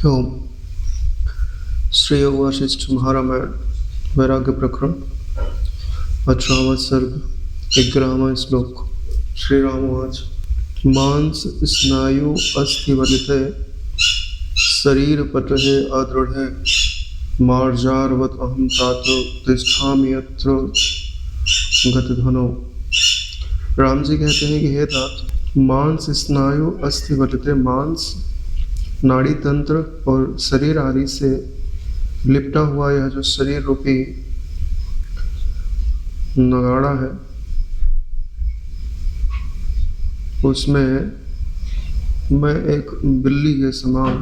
ओम। श्री योग वशिष्ठ महारामायण वैराग्य प्रकरण 18वां सर्ग 11वां श्लोक। श्री रामवाच। मांस स्नायु अस्थिवलिते शरीर पटहे अदृढ़े मार्जारवत अहम तात तिष्ठामि यत्र गतध्वनौ। राम जी कहते हैं कि हे तात, मांस स्नायु अस्थिवलिते, मांस नाड़ी तंत्र और शरीर आदि से लिपटा हुआ यह जो शरीर रूपी नगाड़ा है, उसमें मैं एक बिल्ली के समान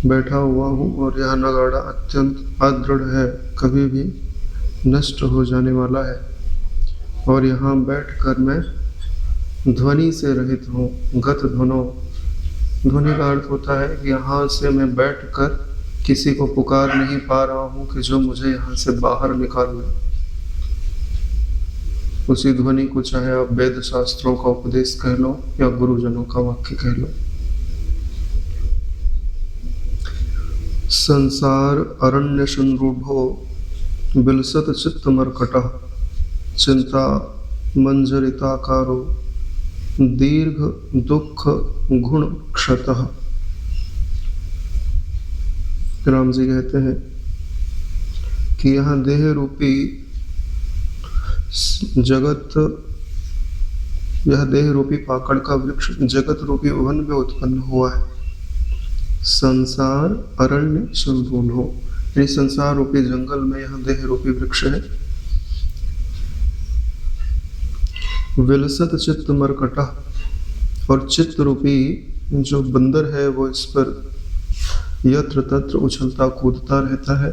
बैठा हुआ हूँ और यह नगाड़ा अत्यंत अदृढ़ है, कभी भी नष्ट हो जाने वाला है। और यहाँ बैठकर मैं ध्वनि से रहित हूँ। गत ध्वनो, ध्वनि का अर्थ होता है कि यहाँ से मैं बैठकर किसी को पुकार नहीं पा रहा हूँ कि जो मुझे यहाँ से बाहर निकाल ले। उसी ध्वनि को चाहे आप वेद शास्त्रों का उपदेश कह लो या गुरुजनों का वाक्य कह लो। संसार अरण्य संरूढ़ो बिलसत चित्त मर्कटः चिंता मंजरिताकारो दीर्घ दुख गुण क्षतः। राम जी कहते हैं कि यहाँ देह रूपी जगत, यह देह रूपी पाकड़ का वृक्ष जगत रूपी वन में उत्पन्न हुआ है। संसार अरण्य संरूढ़ो, यानी संसार रूपी जंगल में यह देह रूपी वृक्ष है। विलसत चित्त मरकटा, और चित्त रूपी जो बंदर है वो इस पर यत्र तत्र उछलता कूदता रहता है।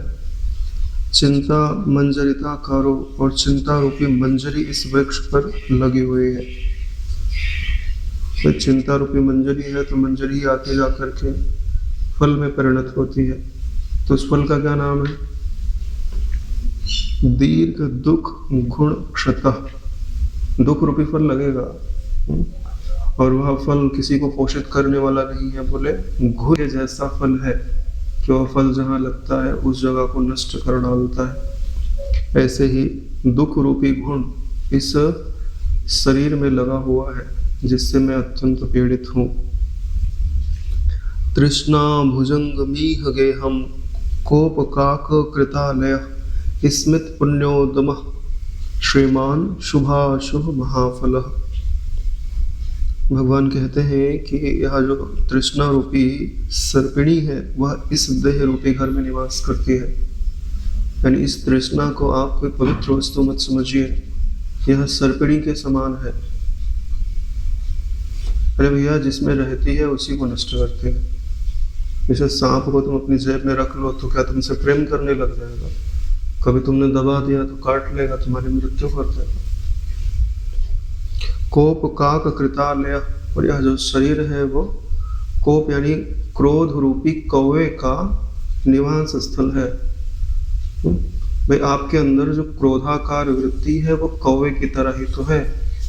चिंता मंजरिता कारो, और चिंता रूपी मंजरी इस वृक्ष पर लगी हुई है। तो चिंता रूपी मंजरी है तो मंजरी आके जा करके फल में परिणत होती है। तो उस फल का क्या नाम है? दीर्घ दुख गुण क्षतः। दुख रूपी फल लगेगा और वह फल किसी को पोषित करने वाला नहीं है। बोले घुरे जैसा फल है कि वह फल जहाँ लगता है उस जगह को नष्ट कर डालता है। ऐसे ही दुख रूपी गुण इस शरीर में लगा हुआ है जिससे मैं अत्यंत पीड़ित हूँ। तृष्णा भुजंग मीह गेहम कोप काक कृतालय स्मित पुण्योदम श्रीमान शुभाशुभ महाफल। भगवान कहते हैं कि यह जो तृष्णा रूपी सर्पिणी है वह इस देह रूपी घर में निवास करती है। यानी इस तृष्णा को आप कोई पवित्र वस्तु मत समझिए, यह सर्पिणी के समान है। अरे भैया, जिसमें रहती है उसी को नष्ट करती है। जैसे सांप को तुम अपनी जेब में रख लो तो क्या तुमसे प्रेम करने लग जाएगा? कभी तुमने दबा दिया तो काट लेगा, तुम्हारी मृत्यु कर देगा। कोप काक कृतालय, और यह जो शरीर है वो कोप यानी क्रोध रूपी कौवे का निवास स्थल है। भाई, आपके अंदर जो क्रोधाकार वृत्ति है वो कौवे की तरह ही तो है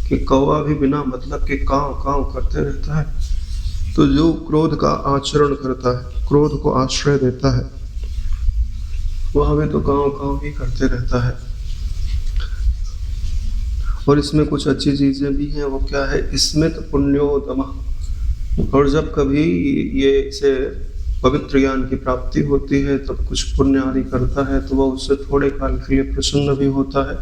कि कौवा भी बिना मतलब के कांव कांव करते रहता है। तो जो क्रोध का आचरण करता है, क्रोध को आश्रय देता है, वह भी तो कांव कांव ही करते रहता है। और इसमें कुछ अच्छी चीजें भी हैं। वो क्या है? स्मित पुण्योदमा, और जब कभी ये इसे पवित्र ज्ञान की प्राप्ति होती है तब कुछ पुण्य आदि करता है तो वह उससे थोड़े काल के लिए प्रसन्न भी होता है,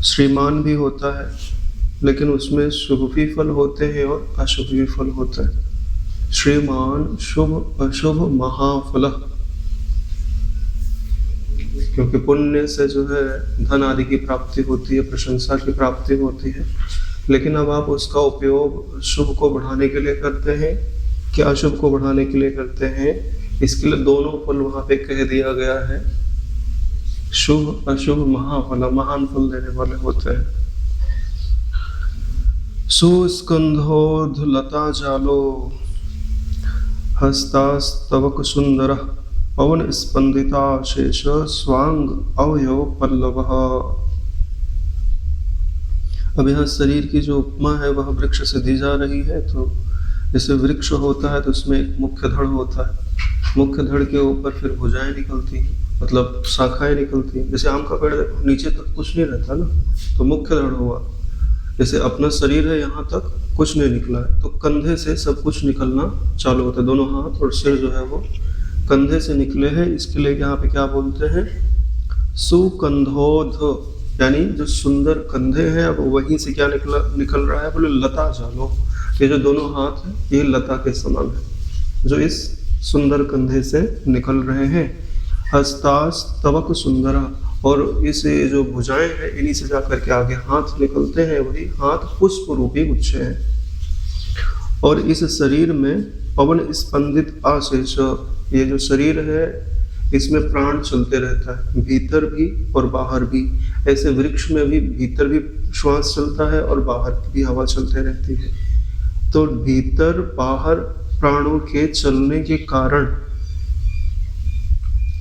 श्रीमान भी होता है। लेकिन उसमें शुभ भी फल होते हैं और अशुभ भी फल होता है। श्रीमान शुभ अशुभ महाफल, क्योंकि पुण्य से जो है धन आदि की प्राप्ति होती है, प्रशंसा की प्राप्ति होती है। लेकिन अब आप उसका उपयोग शुभ को बढ़ाने के लिए करते हैं कि अशुभ को बढ़ाने के लिए करते हैं, इसके लिए दोनों फल वहां पे कह दिया गया है। शुभ अशुभ महाफल, महान फल देने वाले होते हैं। सुस्कंधोध लता जालो हस्तास्तवक सुंदर पवन स्पंदिता शेष स्वांग अवयव पल्लव। अब यहाँ शरीर की जो उपमा है वह वृक्ष से दी जा रही है। तो जैसे वृक्ष होता है तो उसमें एक मुख्य धड़ होता है, मुख्य धड़ के ऊपर फिर भुजाएं निकलती हैं, मतलब शाखाएं निकलती हैं। जैसे आम का पेड़ देखो नीचे तक कुछ नहीं रहता ना, तो मुख्य धड़ हुआ। जैसे अपना शरीर है यहाँ तक कुछ नहीं निकला है, तो कंधे से सब कुछ निकलना चालू होता है। दोनों हाथ और सिर जो है वो कंधे से निकले हैं, इसके लिए यहाँ पे क्या बोलते हैं, सुकंधोध, यानी जो सुंदर कंधे हैं, अब वहीं से क्या निकल रहा है, बोले लता जालो। ये जो दोनों हाथ हैं ये लता के समान है जो इस सुंदर कंधे से निकल रहे हैं। हस्तास तवक सुंदरा, और इस जो भुजाएं हैं इन्हीं से जाकर के आगे हाथ निकलते हैं, वही हाथ पुष्प रूपी गुच्छे हैं। और इस शरीर में पवन स्पंदित आशेष, ये जो शरीर है इसमें प्राण चलते रहता है, भीतर भी और बाहर भी। ऐसे वृक्ष में भी भीतर भी श्वास चलता है और बाहर भी हवा चलते रहती है। तो भीतर बाहर प्राणों के चलने के कारण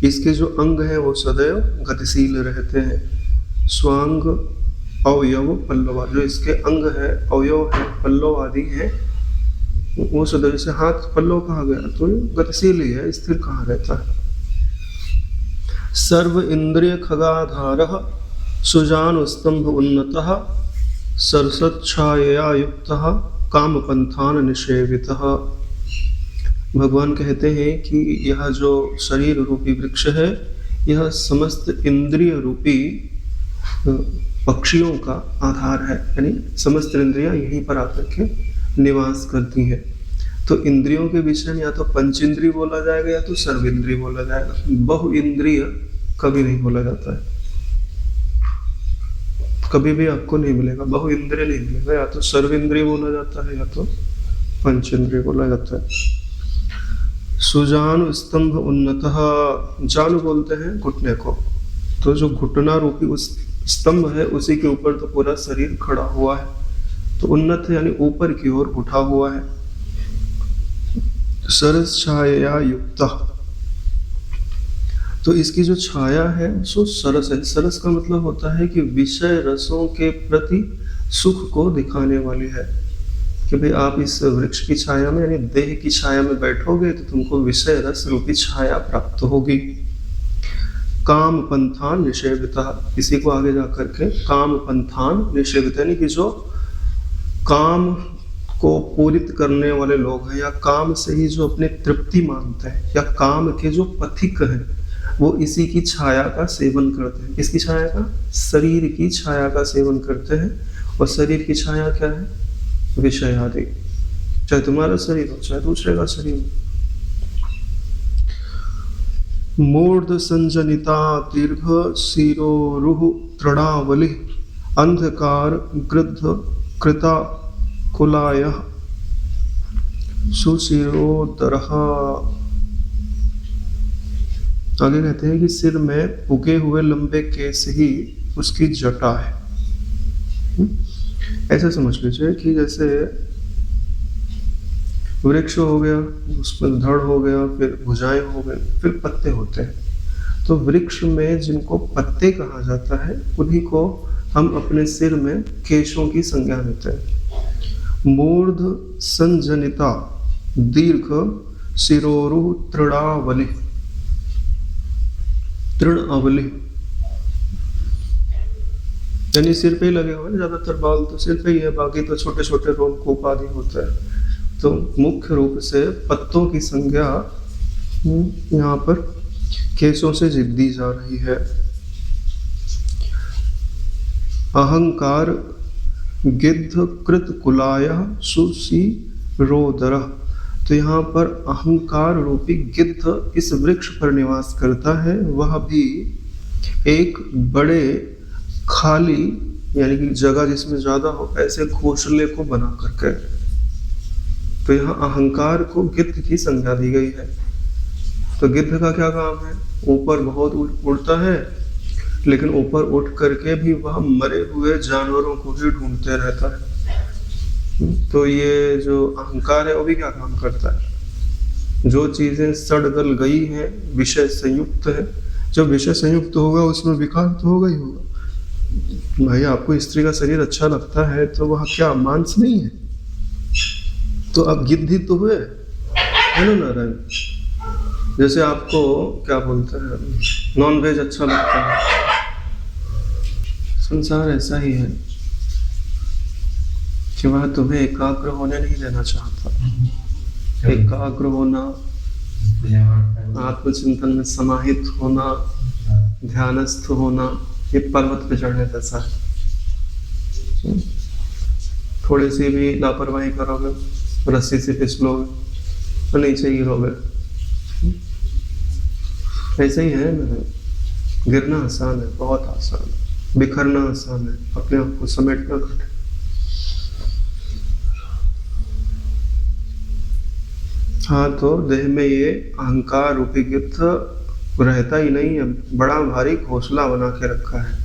इसके जो अंग हैं वो सदैव गतिशील रहते हैं। स्वांग अवयव पल्लवा, जो इसके अंग है, अवयव है, पल्लव आदि है, वो सदैव, जैसे हाथ पल्लव कहा गया तो गतिशील ही है, स्थिर कहाँ रहता है। सर्व इंद्रिय खगाधारः सुजानु स्तंभ उन्नतः सरसच्छायया युक्तः काम पंथान निषेवितः। भगवान कहते हैं कि यह जो शरीर रूपी वृक्ष है यह समस्त इंद्रिय रूपी पक्षियों का आधार है, यानी समस्त इंद्रियां यहीं पर आकर के निवास करती हैं। तो इंद्रियों के विषय में या तो पंचेंद्रिय बोला जाएगा या तो सर्वेंद्रिय बोला जाएगा, बहु इंद्रिय कभी नहीं बोला जाता है, कभी भी आपको नहीं मिलेगा, बहु इंद्रिय नहीं मिलेगा, या तो सर्वेंद्रिय बोला जाता है या तो पंचेंद्रिय बोला जाता है। सुजानु स्तंभ उन्नतः, जानु बोलते हैं घुटने को, तो जो घुटना रूपी उस स्तंभ है उसी के ऊपर तो पूरा शरीर खड़ा हुआ है, तो उन्नत है यानी ऊपर की ओर उठा हुआ है। सरस छाया युक्त, तो इसकी जो छाया है सो सरस है। सरस का मतलब होता है कि विषय रसों के प्रति सुख को दिखाने वाली है, कि भाई आप इस वृक्ष की छाया में यानी देह की छाया में बैठोगे तो तुमको विषय रस रूपी छाया प्राप्त होगी। काम पंथान निषेविता, इसी को आगे जाकर के काम पंथान निषेविता, यानी कि जो काम को पूरित करने वाले लोग हैं या काम से ही जो अपने तृप्ति मानते हैं या काम के जो पथिक हैं वो इसी की छाया का सेवन करते हैं। किसकी छाया का? शरीर की छाया का सेवन करते हैं। और शरीर की छाया क्या है? विषय आदि, चाहे तुम्हारा शरीर हो चाहे दूसरे का शरीर। मूर्ध संजनिता दीर्घ शिरोरुह तृणावलि अंधकार गृद्ध कृता कुलाय सुशिरोदरः। आगे कहते हैं कि सिर में उगे हुए लंबे केस ही उसकी जटा है। ऐसा समझ लीजिए कि जैसे वृक्ष हो गया, उसमें धड़ हो गया, फिर भुजाएं हो गए, फिर पत्ते होते हैं। तो वृक्ष में जिनको पत्ते कहा जाता है उन्हीं को हम अपने सिर में केशों की संज्ञा देते हैं। मूर्ध संजनिता दीर्घ शिरोरु तृणावलि, तृणावलि यानी सिर पे ही लगे हुए, ज्यादातर बाल तो सिर पे ही है, बाकी तो छोटे छोटे रोमकूप आदि होता है। तो मुख्य रूप से पत्तों की संज्ञा यहाँ पर केशों से दी जा रही है। अहंकार गिद्ध कृत कुलाय सुशिरोदर, तो यहाँ पर अहंकार रूपी गिद्ध इस वृक्ष पर निवास करता है, वह भी एक बड़े खाली यानी कि जगह जिसमें ज्यादा हो ऐसे घोंसले को बना करके। तो यहाँ अहंकार को गिद्ध की संज्ञा दी गई है। तो गिद्ध का क्या काम है? ऊपर बहुत उड़ता है, लेकिन ऊपर उठ करके भी वह मरे हुए जानवरों को ही ढूंढते रहता है। तो ये जो अहंकार है वो भी क्या काम करता है? जो चीजें सड़ गल गई हैं, विषय संयुक्त है, जब विषय संयुक्त होगा उसमें विकार तो होगा ही होगा। भाई आपको स्त्री का शरीर अच्छा लगता है तो वह क्या मांस नहीं है? तो अब गिद्ध ही तो हुए, है ना नारायण? जैसे आपको क्या बोलते हैं, नॉन वेज अच्छा लगता है, संसार ऐसा ही है कि वह तुम्हें एकाग्र होने नहीं देना चाहता। एकाग्र होना, आत्मचिंतन में समाहित होना, ध्यानस्थ होना, ये पर्वत पे चढ़ने जैसा है। थोड़ी सी भी लापरवाही करोगे, रस्सी से फिसलोगे तो नीचे गिरोगे। ऐसे ही है ना, गिरना आसान है, बहुत आसान है, बिखरना आसान है, अपने आप को समेटना कठिन। हाँ, तो देह में ये अहंकार रूपी गिद्ध रहता ही नहीं है, बड़ा भारी घोंसला बना के रखा है।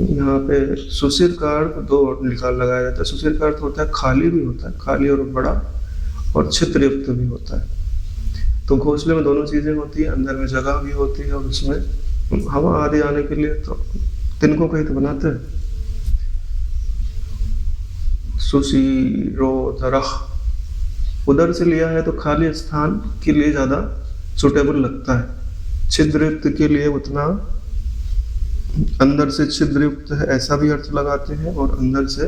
यहाँ पे सुशिर का अर्थ दो निकाल लगाया जाता है। सुशिर का अर्थ होता है खाली भी होता है, खाली और बड़ा, और छिद्रयुक्त भी होता है। तो घोंसले में दोनों चीजें होती है, अंदर में जगह भी होती है और उसमें हवा आदि आने के लिए तो तिनकों का ही तो बनाते हैं। सुशिरोदरः उधर से लिया है तो खाली स्थान के लिए ज्यादा सुटेबल लगता है। छिद्रयुक्त के लिए उतना, अंदर से छिद्रयुक्त है ऐसा भी अर्थ लगाते हैं, और अंदर से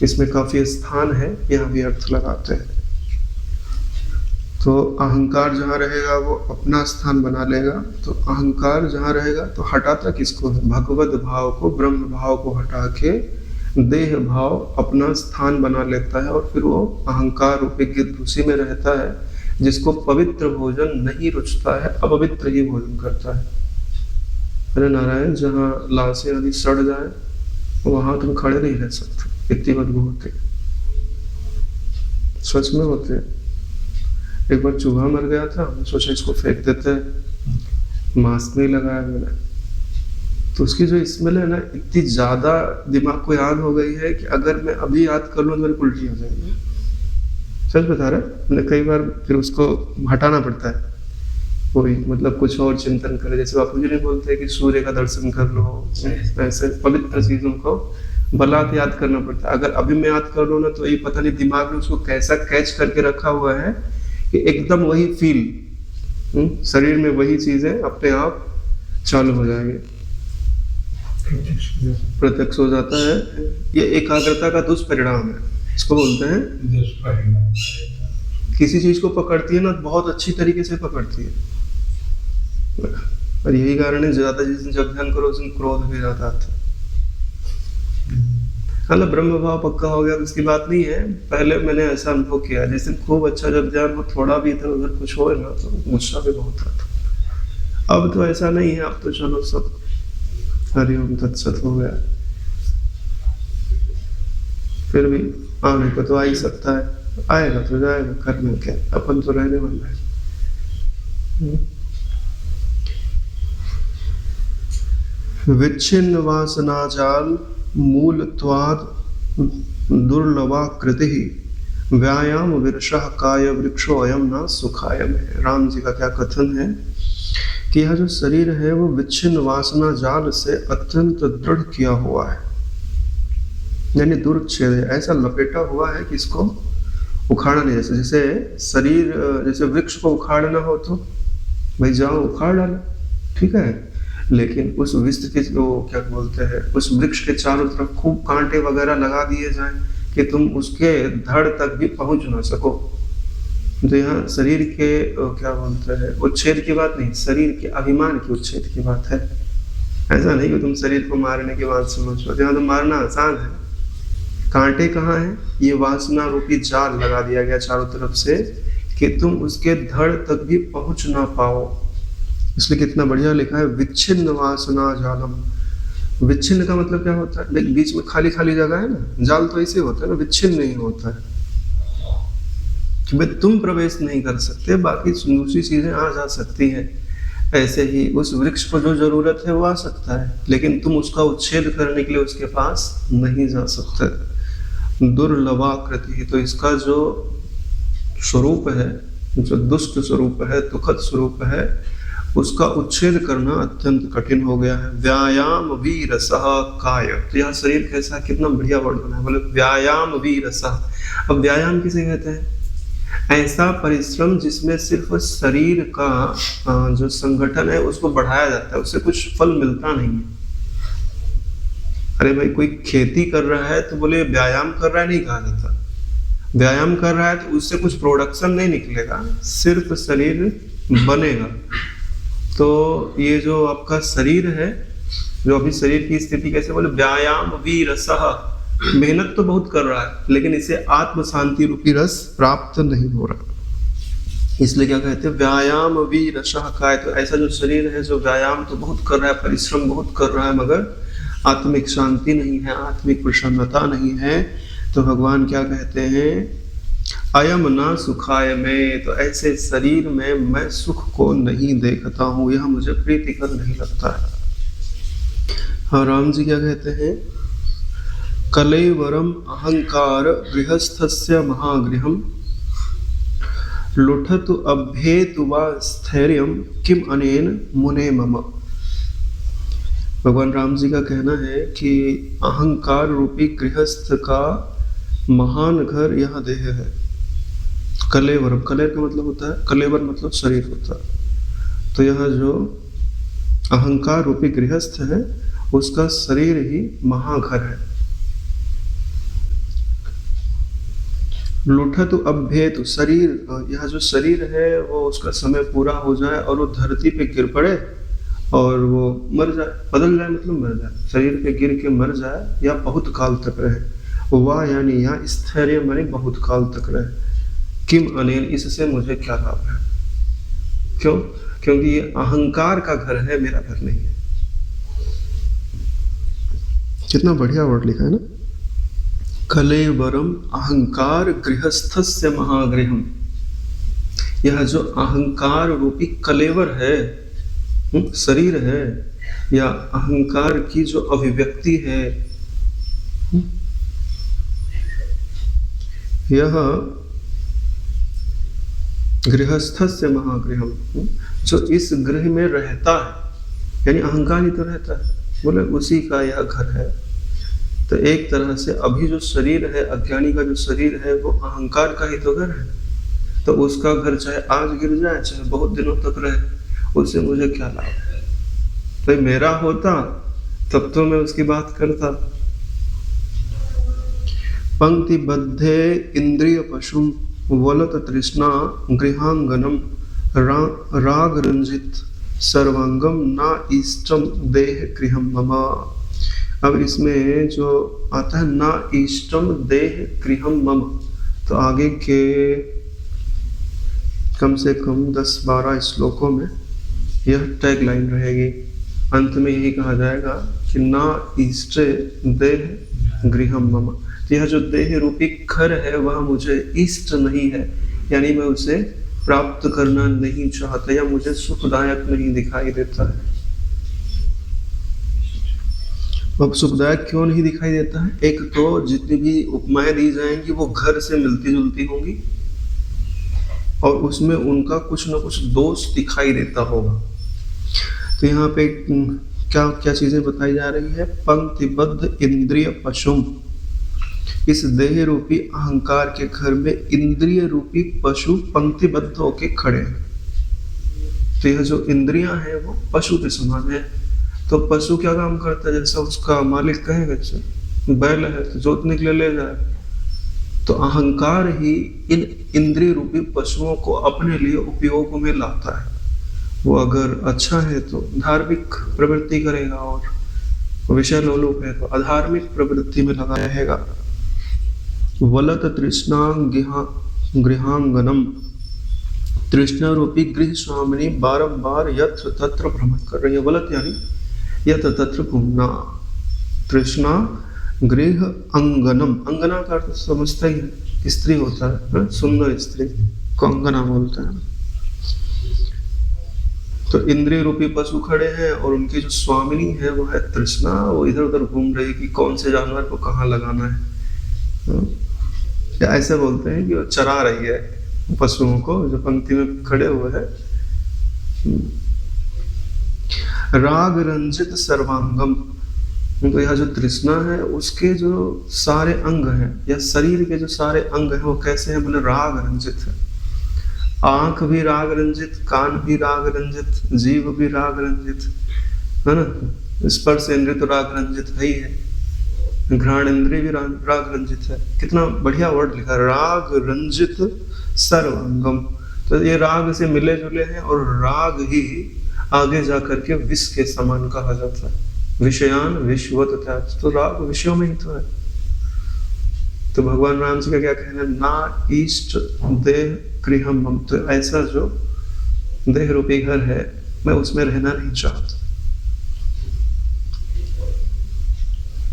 इसमें काफी स्थान है यह भी अर्थ लगाते हैं। तो अहंकार जहाँ रहेगा वो अपना स्थान बना लेगा। तो अहंकार जहाँ रहेगा तो हटाता किसको है? भगवत भाव को, ब्रह्म भाव को हटा के देह भाव अपना स्थान बना लेता है, और फिर वो अहंकार रूपी गिद्ध उसी में रहता है, जिसको पवित्र भोजन नहीं रुचता है, अपवित्र ही भोजन करता है। अरे नारायण, जहाँ लाशें आदि सड़ जाए वहां तुम खड़े नहीं रह सकते, इतनी बदबू होती, सच में होते। एक बार चूहा मर गया था, हमने सोचा इसको फेंक देते हैं, मास्क नहीं लगाया मैंने, तो उसकी जो स्मेल है ना, इतनी ज्यादा दिमाग को याद हो गई है कि अगर मैं अभी याद कर लूँ तो मेरी उल्टी हो जाएगी। सच बता रहे, मैंने कई बार फिर उसको हटाना पड़ता है। कोई मतलब कुछ और चिंतन करे, जैसे बापू जी ने बोलते हैं कि सूर्य का दर्शन कर लो, ऐसे पवित्र चीजों को बलात् याद करना पड़ता है। अगर अभी मैं याद कर लूँ ना तो ये पता नहीं दिमाग में उसको कैसा कैच करके रखा हुआ है कि एकदम वही फील शरीर में वही चीजें अपने आप चालू हो जाएंगे, प्रत्यक्ष हो जाता है। ये एकाग्रता का दुष्परिणाम है, इसको बोलते हैं दुष्परिणाम। किसी चीज को पकड़ती है ना, बहुत अच्छी तरीके से पकड़ती है, और यही कारण है ज्यादा जिस दिन जब ध्यान करो उस दिन क्रोध भी ज्यादा आता है। हाँ, ब्रह्म भाव पक्का हो गया तो उसकी बात नहीं है। पहले मैंने ऐसा अनुभव किया, जिस दिन खूब अच्छा जब ध्यान हो, थोड़ा भी इधर उधर कुछ हो ना तो गुस्सा भी बहुत आता। अब तो ऐसा नहीं है, अब तो चलो सब हरिओम तत्सत हो गया। फिर भी आने को तो आ ही सकता है, आएगा तो जाएगा, करने क्या, अपन तो रहने वाला है। विच्छिन्न वासना जाल मूलत्वाद दुर्लभाकृति व्यायाम विरशः काय वृक्षो अयम न सुखायम है। राम जी का क्या कथन है कि यह जो शरीर है वो विच्छिन्न वासना जाल से अत्यंत दृढ़ किया हुआ है, यानी दुर्च्छेद है, ऐसा लपेटा हुआ है कि इसको उखाड़ा नहीं। जैसे शरीर, जैसे वृक्ष को उखाड़ना हो तो भाई जाओ उखाड़ डालो, ठीक है, लेकिन उस विश्व के जो क्या बोलते हैं, उस वृक्ष के चारों तरफ खूब कांटे वगैरह लगा दिए जाएं कि तुम उसके धड़ तक भी पहुंच ना सको। तो यहाँ शरीर के क्या बोलते हैं, उच्छेद की बात नहीं, शरीर के अभिमान की उच्छेद की बात है। ऐसा नहीं कि तुम शरीर को मारने की बात समझो, यहाँ तो मारना आसान है। कांटे कहाँ हैं? ये वासना रूपी जाल लगा दिया गया चारों तरफ से कि तुम उसके धड़ तक भी पहुंच ना पाओ। इसलिए कितना बढ़िया लिखा है, विच्छिन्न वासना जालम। विच्छिन्न का मतलब क्या होता है? बीच में खाली खाली जगह है ना, जाल तो ऐसे होता है ना, विच्छिन्न नहीं होता है कि भाई तुम प्रवेश नहीं कर सकते, बाकी दूसरी चीजें आ जा सकती हैं। ऐसे ही उस वृक्ष को जो जरूरत है वो आ सकता है, लेकिन तुम उसका उच्छेद करने के लिए उसके पास नहीं जा सकते। दुर्लभाकृति, तो इसका जो स्वरूप है, जो दुष्ट स्वरूप है, दुखद स्वरूप है, उसका उच्छेद करना अत्यंत कठिन हो गया है। व्यायाम वीरसः काय, तो यह शरीर कैसा है, कितना बढ़िया वर्ड बना है, बोले व्यायाम वीरसः। अब व्यायाम किसे कहते हैं? ऐसा परिश्रम जिसमें सिर्फ शरीर का जो संगठन है उसको बढ़ाया जाता है, उससे कुछ फल मिलता नहीं है। अरे भाई कोई खेती कर रहा है तो बोले व्यायाम कर रहा है नहीं कहा जाता। व्यायाम कर रहा है तो उससे कुछ प्रोडक्शन नहीं निकलेगा, सिर्फ शरीर बनेगा। तो ये जो आपका शरीर है, जो अभी शरीर की स्थिति कैसे, बोले व्यायाम वीरसः, मेहनत तो बहुत कर रहा है लेकिन इसे आत्म शांति रूपी रस प्राप्त नहीं हो रहा, इसलिए क्या कहते हैं व्यायाम वीरसः काय। तो ऐसा जो शरीर है जो व्यायाम तो बहुत कर रहा है, परिश्रम बहुत कर रहा है, मगर आत्मिक शांति नहीं है, आत्मिक प्रसन्नता नहीं है, तो भगवान क्या कहते हैं, अयम ना सुखाय में, तो ऐसे शरीर में मैं सुख को नहीं देखता हूँ, यह मुझे प्रीतिकर नहीं लगता है। हाँ, राम जी क्या कहते हैं, कलेवरम अहंकार गृहस्थस्य महागृहम लुठतु अभ्येतु वा स्थैर्यम किम अनेन मुने मम। भगवान राम जी का कहना है कि अहंकार रूपी गृहस्थ का महान घर यह देह है। कलेवर, कलेर का मतलब होता है, कलेवर मतलब शरीर होता है। तो यह जो अहंकार रूपी गृहस्थ है उसका शरीर ही महाघर है। लुठत अभ्येतु, शरीर, यह जो शरीर है वो उसका समय पूरा हो जाए और वो धरती पे गिर पड़े और वो मर जाए, बदल जाए मतलब मर जाए, शरीर पे गिर के मर जाए या बहुत काल तक रहे, वाह यानी यहाँ स्थैर्य माने बहुत काल तक रहे, किम अनेन, इससे मुझे क्या लाभ है। क्यों? क्योंकि ये अहंकार का घर है, मेरा घर नहीं है। कितना बढ़िया वर्ड लिखा है ना, कलेवरम अहंकार गृहस्थस्य महागृहम। यह जो अहंकार रूपी कलेवर है, शरीर है, या अहंकार की जो अभिव्यक्ति है, यह गृहस्थस्य महागृहम, जो इस गृह में रहता है, यानी अहंकार ही तो रहता है, बोले उसी का यह घर है। तो एक तरह से अभी जो शरीर है, अज्ञानी का जो शरीर है, वो अहंकार का ही तो घर है। तो उसका घर चाहे आज गिर जाए चाहे बहुत दिनों तक रहे, उससे मुझे क्या लाभ है। भाई मेरा होता तब तो मैं उसकी बात करता। पंक्ति बद्धे इंद्रिय पशुम वलत तृष्णा गृहांगनम राग रंजित सर्वांगम ना इष्टम देह गृहम मम। अब इसमें जो आता है ना इष्टम देह गृहम मम, तो आगे के कम से कम 10-12 श्लोकों में यह टैग लाइन रहेगी। अंत में यही कहा जाएगा कि ना इष्ट देह गृहम मम, तो यह जो देह रूपी घर है वह मुझे इष्ट नहीं है, यानी मैं उसे प्राप्त करना नहीं चाहता या मुझे सुखदायक नहीं दिखाई देता है। अब सुखदायक क्यों नहीं दिखाई देता है? एक तो जितनी भी उपमाएं दी जाएंगी वो घर से मिलती जुलती होंगी और उसमें उनका कुछ न कुछ दोष दिखाई देता होगा। तो यहाँ पे क्या क्या चीजें बताई जा रही है, पंक्तिबद्ध इंद्रिय पशुम, इस देह रूपी अहंकार के घर में इंद्रिय रूपी पशु पंक्तिबद्ध होके खड़े हैं। तो यह जो इंद्रियां हैं वो पशु के समान है। तो पशु क्या काम करता है, जैसा उसका मालिक कहेगा, जैसे बैल है तो जोतने के लिए ले जाए, तो अहंकार ही इन इंद्रिय रूपी पशुओं को अपने लिए उपयोग में लाता है। वो अगर अच्छा है तो धार्मिक प्रवृत्ति करेगा और विषय लोलुप है तो अधार्मिक प्रवृत्ति में लगा रहेगा। वलत तृष्णा गृहांगनम, तृष्णा रूपी गृह स्वामिनी बारंबार यत्र तत्र भ्रमण कर रही है। वलत यानी यत्र तत्र घूमना, तृष्णा गृह अंगनम, अंगना का अर्थ समझते ही स्त्री होता है, सुंदर स्त्री को अंगना बोलते हैं। तो इंद्रिय रूपी पशु खड़े हैं और उनकी जो स्वामिनी है वो है तृष्णा, वो इधर उधर घूम रही कि कौन से जानवर को कहाँ लगाना है। या ऐसे बोलते हैं कि वो चरा रही है पशुओं को जो पंक्ति में खड़े हुए हैं। राग रंजित सर्वांगम। तो यह जो तृष्णा है उसके जो सारे अंग हैं या शरीर के जो सारे अंग हैं वो कैसे हैं, बोले राग रंजित है। आंख भी राग रंजित, कान भी राग रंजित, जीव भी राग रंजित है ना, स्पर्श इंद्रिय तो राग रंजित है ही है, घ्राण इंद्रिय भी राग रंजित है। कितना बढ़िया वर्ड लिखा, राग रंजित सर्वांगम। तो ये राग से मिले जुले हैं और राग ही आगे जाकर के विष के समान कहा जाता है। विषयान विश्वत त्याज, तो राग विषयों में ही तो है। तो भगवान राम जी का क्या कहना है, ना इष्ट देह गृहम मम। तो ऐसा जो देह रूपी घर है मैं उसमें रहना नहीं चाहता।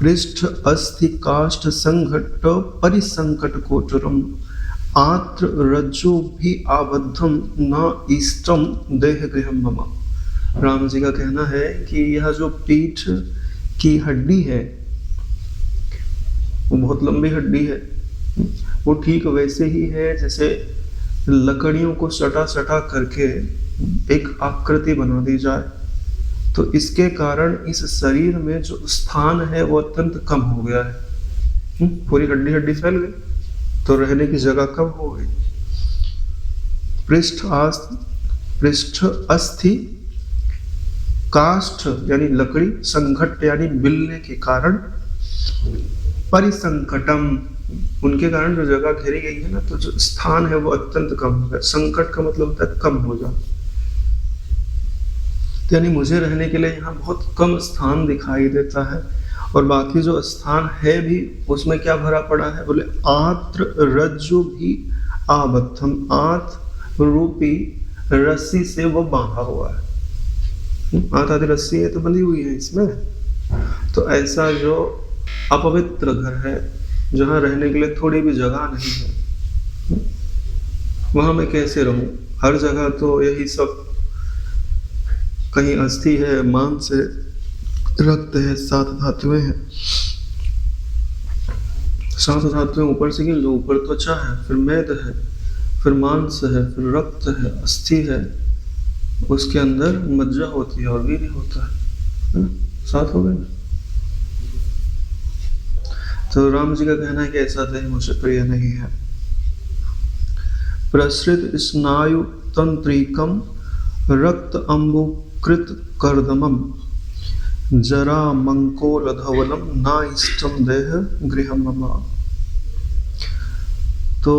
पृष्ठ अस्थि काष्ठ संघट्ट परिसंकट कोटरम आत्र रज्जो भी आबद्धम न इष्टम देह गृहम मम। राम जी का कहना है कि यह जो पीठ की हड्डी है वो बहुत लंबी हड्डी है, वो ठीक वैसे ही है जैसे लकड़ियों को सटा सटा करके एक आकृति बना दी जाए। तो इसके कारण इस शरीर में जो स्थान है वो अत्यंत कम हो गया है। पूरी हड्डी हड्डी फैल गई तो रहने की जगह कम हो गई। पृष्ठ अस्थि काष्ठ यानी लकड़ी, संघट्ट यानी मिलने के कारण, परिसंकटम उनके कारण जो जगह घेरी गई है ना, तो जो स्थान है वो अत्यंत कम हो गया। संकट का मतलब होता है कम हो जाना, तो यानी मुझे रहने के लिए यहाँ बहुत कम स्थान दिखाई देता है। और बाकी जो स्थान है भी उसमें क्या भरा पड़ा है, बोले आत्र रज्जु भी आबद्धम। आत रूपी रस्सी से वो बांधा हुआ है। आत आदि रस्सी है तो बंधी हुई है इसमें। तो ऐसा जो अपवित्र घर है जहाँ रहने के लिए थोड़ी भी जगह नहीं है, वहां मैं कैसे रहूं। हर जगह तो यही सब, कहीं अस्थि है, मांस है, रक्त है, 7 धातुएं हैं। 7 धातुएं ऊपर से गिन लो, ऊपर त्वचा है, फिर मेद है, फिर मांस है, फिर रक्त है, अस्थि है, उसके अंदर मज्जा होती है और वीर्य होता है। 7 हो गए। तो राम जी का कहना है कि ऐसा देह मुझे प्रिय नहीं है। प्रसृत स्नायु तंत्रिकम रक्त अम्बुकृत कर्दमम जरा मंकोल धवलम ना इष्टम देह गृहम मम। तो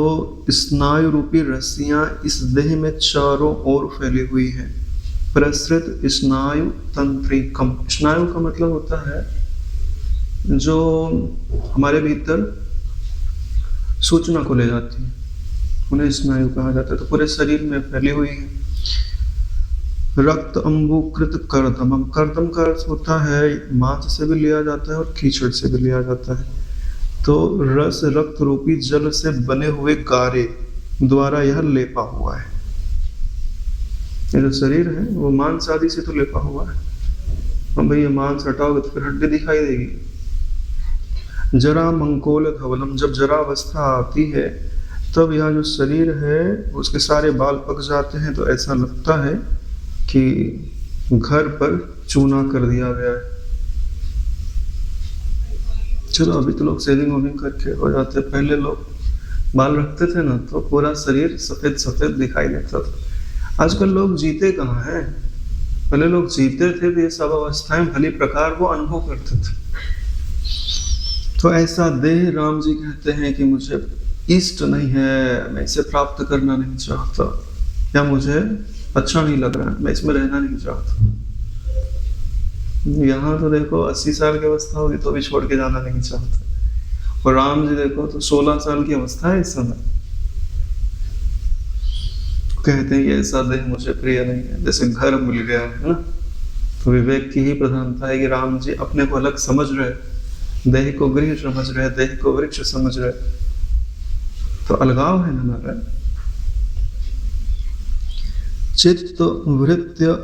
स्नायु रूपी रस्सियां इस देह में चारों ओर फैली हुई हैं। प्रसृत स्नायु तंत्रिकम, स्नायु का मतलब होता है जो हमारे भीतर सूचना को ले जाती है, उन्हें स्नायु कहा जाता है। तो पूरे शरीर में फैली हुई है। रक्त अम्बुकृत कर्दमम, कर्दम का अर्थ होता है मांस से भी लिया जाता है और कीचड़ से भी लिया जाता है। तो रस रक्त रूपी जल से बने हुए गारे द्वारा यह लेपा हुआ है। ये जो शरीर है वो मांस आदि से तो लेपा हुआ है। हम भाई ये मांस हटाओगे तो फिर हड्डी दिखाई देगी। जरा मंकोल धवलम, जब जरा अवस्था आती है तब यह जो शरीर है उसके सारे बाल पक जाते हैं, तो ऐसा लगता है कि घर पर चूना कर दिया गया है। चलो अभी तो लोग सेविंग वोविंग करके हो जाते, पहले लोग बाल रखते थे ना तो पूरा शरीर सफेद सफेद दिखाई देता था। आजकल लोग जीते कहाँ हैं, पहले लोग जीते थे तो ये सब अवस्थाएं भली प्रकार वो अनुभव करते थे। तो ऐसा देह राम जी कहते हैं कि मुझे इष्ट नहीं है, मैं इसे प्राप्त करना नहीं चाहता, या मुझे अच्छा नहीं लग रहा है, मैं इसमें रहना नहीं चाहता। यहाँ तो देखो 80 साल की अवस्था होगी तो भी छोड़ के जाना नहीं चाहता, और राम जी देखो तो 16 साल की अवस्था है इस समय। कहते हैं कि ऐसा देह मुझे प्रिय नहीं है, जैसे घर मिल गया है ना। तो विवेक की ही प्रधानता है कि राम जी अपने को अलग समझ रहे, देह को गृह समझ रहे, देह को वृक्ष समझ रहे, तो अलगाव है ना रहा। चित्त वृत्य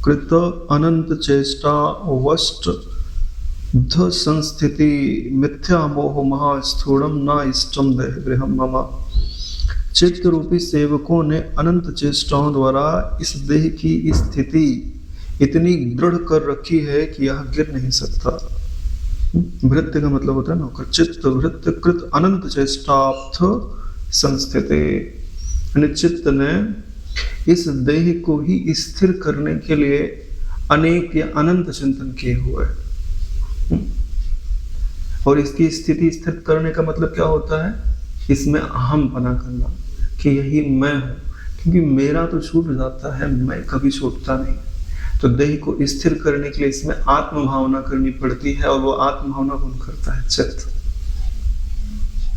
कृत अनंत चेष्टा वष्ट ध संस्थिति मिथ्या मोह महास्थूणम न इष्टम देह गृहम मम। चित्त रूपी सेवकों ने अनंत चेष्टाओं द्वारा इस देह की स्थिति इतनी दृढ़ कर रखी है कि यह गिर नहीं सकता। भृत्य का मतलब होता है नौकर। चित्त भृत्य कृत अनंत चेष्टार्थ संस्थिते, चित्त ने इस देह को ही स्थिर करने के लिए अनेक या अनंत चिंतन किए हुए। और इसकी स्थिति स्थिर करने का मतलब क्या होता है? इसमें अहम पना करना कि यही मैं हूं, क्योंकि मेरा तो छूट जाता है, मैं कभी छूटता नहीं। तो देह को स्थिर करने के लिए इसमें आत्म भावना करनी पड़ती है, और वो आत्म भावना कौन करता है? चित्त।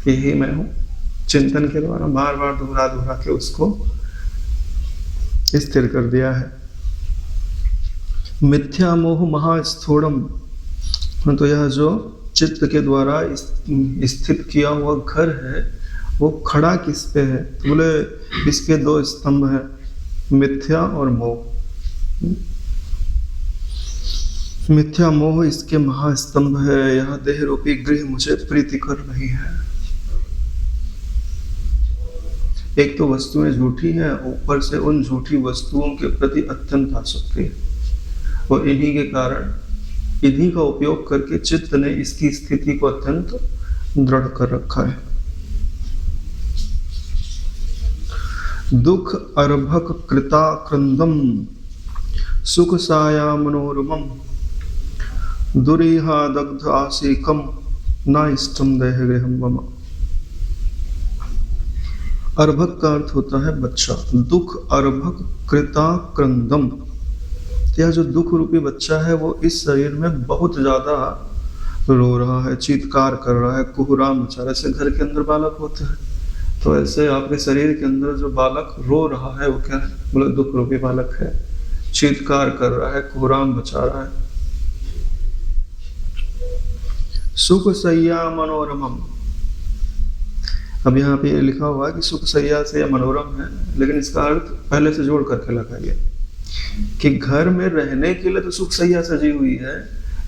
यही मैं हूं, चिंतन के द्वारा बार बार दोहरा दोहरा के उसको स्थिर कर दिया है। मिथ्या मोह महास्थूणम, तो यह जो चित्त के द्वारा स्थित किया हुआ घर है वो खड़ा किस पे है? तो बोले इसके दो स्तंभ हैं, मिथ्या और मोह। मिथ्या मोह इसके महास्तंभ है। यह देह रूपी गृह मुझे प्रीति कर रही है। एक तो वस्तुएं झूठी हैं, ऊपर से उन झूठी वस्तुओं के प्रति अत्यंत आसक्ति है, और इन्हीं के कारण इन्हीं का उपयोग करके चित्त ने इसकी स्थिति को अत्यंत दृढ़ कर रखा है। दुख अर्भक कृता क्रंदम सुख साया मनोरमम दुरीहा दग्ध आसेकम न इष्टम देह गृहम मम। अर्भक का अर्थ होता है बच्चा। दुख अर्भक कृता क्रंदम, यह जो दुख रूपी बच्चा है वो इस शरीर में बहुत ज्यादा रो रहा है, चीत्कार कर रहा है, कुहराम मचा रहा है। जैसे घर के अंदर बालक होते हैं, तो ऐसे आपके शरीर के अंदर जो बालक रो रहा है वो क्या है? बोले दुख रूपी बालक है, चीत्कार कर रहा है, कुहराम मचा रहा है। सुख सैया मनोरमम, अब यहाँ पे लिखा हुआ है कि सुख सैया से या मनोरम है, लेकिन इसका अर्थ पहले से जोड़ करके लगा गया कि घर में रहने के लिए तो सुख सैया सजी हुई है,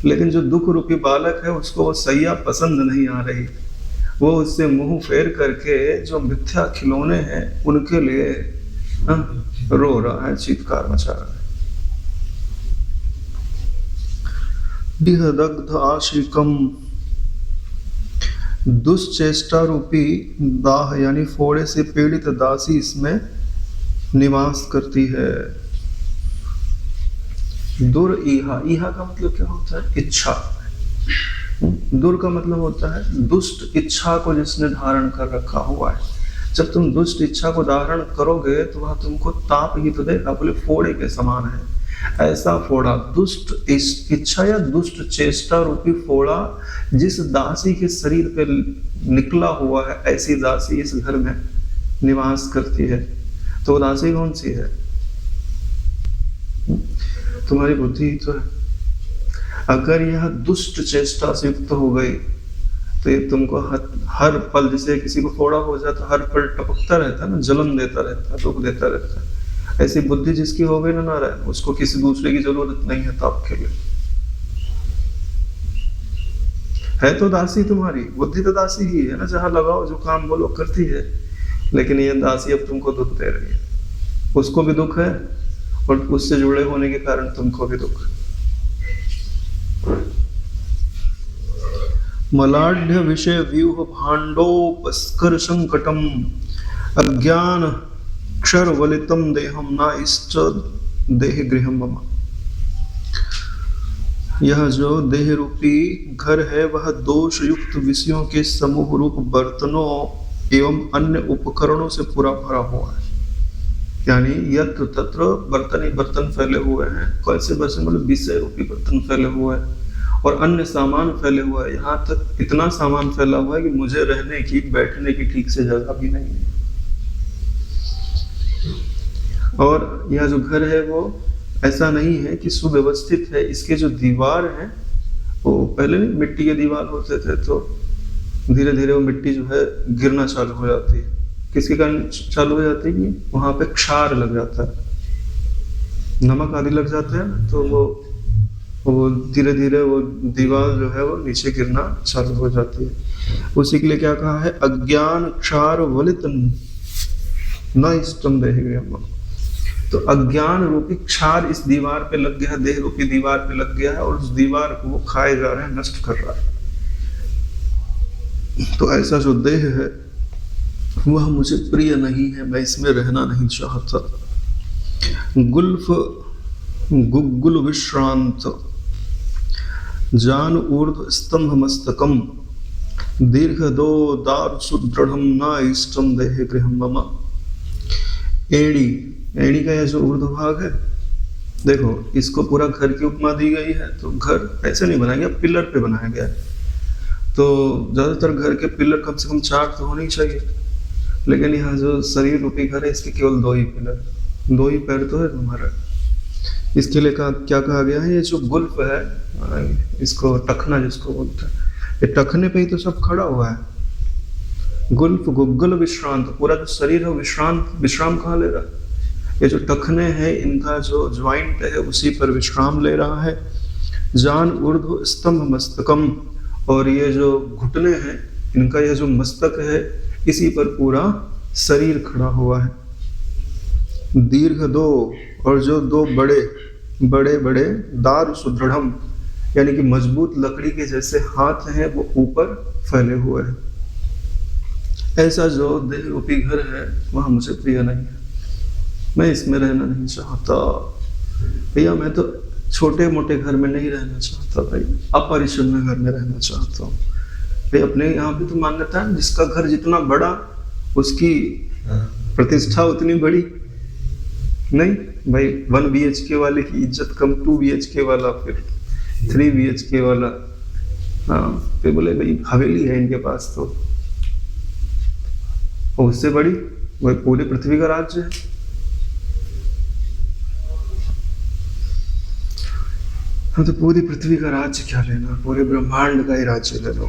लेकिन जो दुख रूपी बालक है उसको वो सैया पसंद नहीं आ रही। वो उससे मुंह फेर करके जो मिथ्या खिलौने हैं उनके लिए रो रहा है, चीत्कार मचा रहा है। दग्ध आशिकम, दुष्चेष्टा रूपी दाह यानी फोड़े से पीड़ित दासी इसमें निवास करती है। दुर ईहा, ईहा का मतलब क्या होता है? इच्छा। दुर का मतलब होता है दुष्ट इच्छा को जिसने धारण कर रखा हुआ है। जब तुम दुष्ट इच्छा को धारण करोगे तो वह तुमको ताप ही तो देगा। बोले फोड़े के समान है, ऐसा फोड़ा, दुष्ट इच्छा या दुष्ट चेष्टा रूपी फोड़ा जिस दासी के शरीर पे निकला हुआ है, ऐसी दासी इस घर में निवास करती है। तो वो दासी कौन सी है? तुम्हारी बुद्धि तो है। अगर यह दुष्ट चेष्टा से युक्त हो गई तो ये तुमको हर पल, जैसे किसी को फोड़ा हो जाए तो हर पल टपकता रहता है ना, जलन देता रहता है, दुख देता रहता है। ऐसी बुद्धि जिसकी हो गई ना रहे, उसको किसी दूसरे की जरूरत नहीं है ताप के लिए। है तो दासी तुम्हारी बुद्धि, तो दासी ही है ना, जहां लगाओ जो काम बोलो करती है। लेकिन ये दासी अब तुमको दुख दे रही है, उसको भी दुख है और उससे जुड़े होने के कारण तुमको भी दुख। मलाढ़ विषय व्यूह भांडोपस्कर संकटम अज्ञान क्षर वलितम देहम ना इष्ट देह गृहम मम। यह जो देह रूपी घर है वह दोष युक्त विषयों के समूह रूप बर्तनों एवं अन्य उपकरणों से पूरा भरा हुआ है। यानी यत्र तत्र बर्तन ही बर्तन फैले हुए हैं। कैसे बर्तन? मतलब विषय रूपी बर्तन फैले हुए हैं और अन्य सामान फैले हुए हैं। यहाँ तक इतना सामान फैला हुआ है कि मुझे रहने की, बैठने की ठीक से जगह भी नहीं है। और यह जो घर है वो ऐसा नहीं है कि सुव्यवस्थित है। इसके जो दीवार हैं वो पहले नहीं मिट्टी के दीवार होते थे, तो धीरे धीरे वो मिट्टी जो है गिरना चालू हो जाती है। किसके कारण चालू हो जाती है? कि वहां पे क्षार लग जाता है, नमक आदि लग जाता है, तो वो धीरे धीरे वो दीवार जो है वो नीचे गिरना चालू हो जाती है। उसी के लिए क्या कहा है? अज्ञान क्षार वलित न इष्टम देह गृहम। तो अज्ञान रूपी क्षार इस दीवार पे लग गया, देह रूपी दीवार पे लग गया है, और उस दीवार को वो खाए जा रहा है, नष्ट कर रहा है। तो ऐसा जो देह है वह मुझे प्रिय नहीं है, मैं इसमें रहना नहीं चाहता। गुल्फ गुग्गुल विश्रांत जान ऊर्ध्व स्तंभ मस्तकम दीर्घ दो दार सुदृढ़म न इष्टम देह गृहम मम। एड़ी, एड़ी का यह जो ऊर्ध्व भाग है, देखो इसको पूरा घर की उपमा दी गई है। तो घर ऐसे नहीं बनाया गया, पिलर पे बनाया गया है। तो ज्यादातर घर के पिलर कम से कम 4 तो होने ही चाहिए, लेकिन यहाँ जो शरीर रूपी घर है इसके केवल 2 ही पिलर, 2 ही पैर तो है तुम्हारा। इसके लिए क्या कहा गया है, ये जो गुल्फ है, इसको टखना जिसको बोलते हैं, ये टखने पे ही तो सब खड़ा हुआ है। गुल्फ गुग्गल विश्रांत, पूरा जो शरीर है विश्राम कहाँ ले रहा है, ये जो टखने हैं इनका जो ज्वाइंट है उसी पर विश्राम ले रहा है। जान ऊर्ध्व स्तंभ मस्तकम, और ये जो घुटने हैं इनका यह जो मस्तक है इसी पर पूरा शरीर खड़ा हुआ है। दीर्घ दो, और जो 2 बड़े बड़े दार सुदृढ़म, यानी कि मजबूत लकड़ी के जैसे हाथ हैं वो ऊपर फैले हुए हैं। ऐसा जो देह रूपी घर है वह मुझे प्रिय नहीं है, मैं इसमें रहना नहीं चाहता। भैया मैं तो छोटे मोटे घर में नहीं रहना चाहता भाई, अपरिच्छिन्न घर में रहना चाहता हूँ भाई। अपने यहाँ पे तो मान्यता है जिसका घर जितना बड़ा उसकी प्रतिष्ठा उतनी बड़ी। नहीं भाई, 1 BHK वाले की इज्जत कम 2 BHK वाला, फिर 3 BHK वाला। हाँ, फिर बोले भाई हवेली है इनके पास, तो उससे बड़ी वही पूरी पृथ्वी का राज्य है। हाँ, तो पूरी पृथ्वी का राज्य क्या लेना, पूरे ब्रह्मांड का ही राज्य ले लो।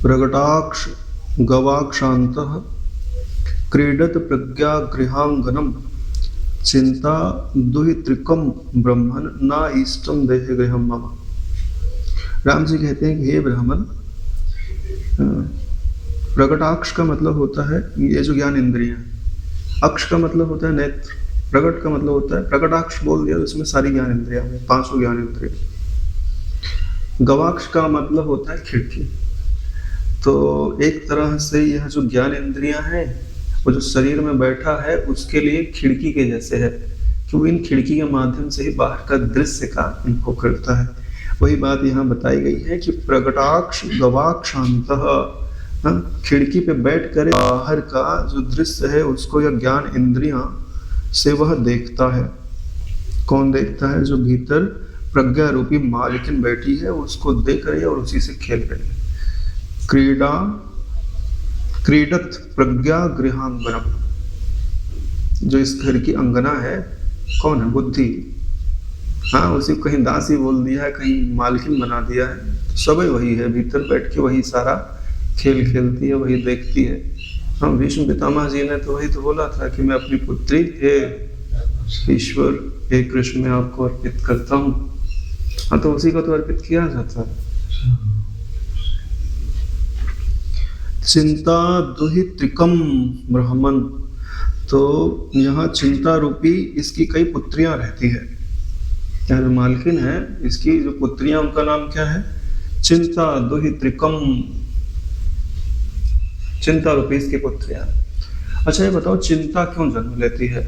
प्रगटाक्ष गवाक्षान्तः क्रीडत प्रज्ञा गृहांगनम चिंता दुहित्रिकम ब्रह्मन न इष्टम देह गृहम मम। राम जी कहते हैं कि हे ब्राह्मण, प्रगटाक्ष का मतलब होता है ये जो ज्ञान इंद्रियां, अक्ष का मतलब होता है नेत्र, प्रगट का मतलब होता है, प्रगटाक्ष बोल दिया तो इसमें सारी ज्ञान इंद्रियां हैं, 5 ज्ञान इंद्रियां। गवाक्ष का मतलब होता है खिड़की। तो एक तरह से यह जो ज्ञान इंद्रियां हैं वो जो शरीर में बैठा है उसके लिए खिड़की के जैसे है, कि वो इन खिड़की के माध्यम से ही बाहर का दृश्य का इनको करता है। वही बात यहाँ बताई गई है कि प्रगटाक्ष गवाक्षान्तः, खिड़की पे बैठ कर बाहर का जो दृश्य है उसको यह ज्ञान इंद्रियां से वह देखता है। कौन देखता है? जो भीतर प्रज्ञा रूपी मालिकिन बैठी है उसको देख रही है और उसी से खेल रही है। क्रीडत प्रज्ञा गृहांगनम, जो इस घर की अंगना है कौन है? बुद्धि। हाँ, उसी को कहीं दासी बोल दिया है, कहीं मालकिन बना दिया है, तो सब वही है, भीतर बैठ के वही सारा खेल खेलती है, वही देखती है। हाँ, भीष्म पितामह जी ने तो वही तो बोला था कि मैं अपनी पुत्री हे ईश्वर, हे कृष्ण, मैं आपको अर्पित करता हूँ। हाँ, तो उसी को तो अर्पित किया जाता है। चिंता दुहित्रिकम ब्राह्मण, तो यहाँ चिंता रूपी इसकी कई पुत्रियां रहती है। जो मालकिन है इसकी जो पुत्रियां, उनका नाम क्या है? चिंता दुहित्रिकम, चिंता रूपी इसकी पुत्रियां। अच्छा, ये बताओ चिंता क्यों जन्म लेती है?